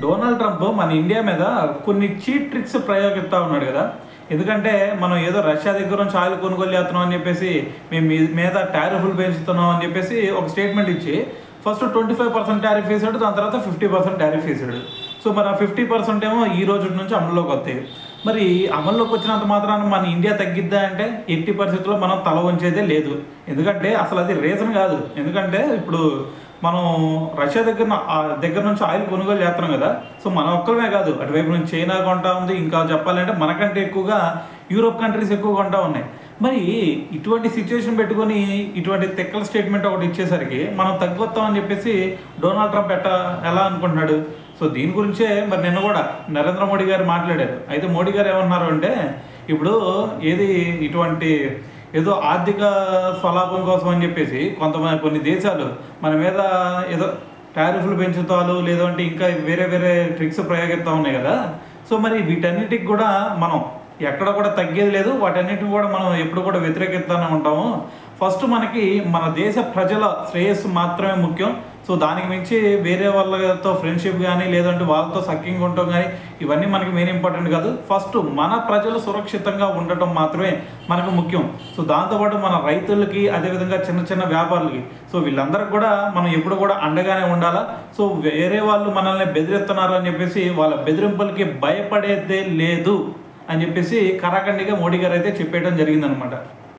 Donald Trump మన India మీద కొన్ని చీట్ ట్రిక్స్ ప్రయోగిస్తూ ఉన్నాడు కదా. ఎందుకంటే మనం ఏదో రష్యా దగ్గర నుంచి ఆయిల్ కొనుగోలు చేస్తున్నాం అని చెప్పేసి, మేము మీ మీద టారిఫ్లు పెంచుతున్నాం అని చెప్పేసి ఒక స్టేట్మెంట్ ఇచ్చి ఫస్ట్ 25% టారిఫ్ వేసాడు, దాని తర్వాత 50% టారిఫ్ వేసాడు. సో మరి ఆ 50% ఏమో ఈ రోజు నుంచి అమల్లోకి వస్తాయి. మరి అమల్లోకి వచ్చినంత మాత్రాన మన ఇండియా తగ్గిద్దా అంటే ఎట్టి పరిస్థితుల్లో మనం తల వంచేదే లేదు. ఎందుకంటే అసలు అది రీజన్ కాదు. ఎందుకంటే ఇప్పుడు మనం రష్యా దగ్గర నుంచి ఆయిల్ కొనుగోలు చేస్తున్నాం కదా. సో మన ఒక్కరమే కాదు, అటువైపు నుంచి చైనా కొంటా ఉంది, ఇంకా చెప్పాలంటే మనకంటే ఎక్కువగా యూరోప్ కంట్రీస్ ఎక్కువ కొంటా ఉన్నాయి. మరి ఇటువంటి సిచ్యువేషన్ పెట్టుకొని ఇటువంటి తెక్కల స్టేట్మెంట్ ఒకటి ఇచ్చేసరికి మనం తగ్గుతామని చెప్పేసి డొనాల్డ్ ట్రంప్ ఎలా అనుకుంటున్నాడు. సో దీని గురించే మరి నిన్న కూడా నరేంద్ర మోడీ గారు మాట్లాడారు. అయితే మోడీ గారు ఏమన్నారు అంటే, ఇప్పుడు ఇటువంటి ఏదో ఆర్థిక స్వలాభం కోసం అని చెప్పేసి కొన్ని దేశాలు మన మీద ఏదో టారిఫ్లు పెంచుతాలు, లేదంటే ఇంకా వేరే వేరే ట్రిక్స్ ప్రయోగిస్తూ ఉన్నాయి కదా. సో మరి వీటన్నిటికి కూడా మనం ఎక్కడ కూడా తగ్గేది లేదు, వాటన్నిటిని కూడా మనం ఎప్పుడు కూడా వ్యతిరేకిస్తూనే ఉంటాము. ఫస్ట్ మనకి మన దేశ ప్రజల శ్రేయస్సు మాత్రమే ముఖ్యం. సో దానికి మించి వేరే వాళ్ళతో ఫ్రెండ్షిప్ కానీ, లేదంటే వాళ్ళతో సఖ్యంగా ఉండటం కానీ, ఇవన్నీ మనకి మెయిన్ ఇంపార్టెంట్ కాదు. ఫస్ట్ మన ప్రజలు సురక్షితంగా ఉండటం మాత్రమే మనకు ముఖ్యం. సో దాంతోపాటు మన రైతులకి, అదేవిధంగా చిన్న చిన్న వ్యాపారులకి, సో వీళ్ళందరికీ కూడా మనం ఎప్పుడు కూడా అండగానే ఉండాలా. సో వేరే వాళ్ళు మనల్ని బెదిరిస్తున్నారు అని చెప్పేసి వాళ్ళ బెదిరింపులకి భయపడేదే లేదు అని చెప్పేసి కరాఖండిగా మోడీ గారు అయితే చెప్పేయడం జరిగిందనమాట.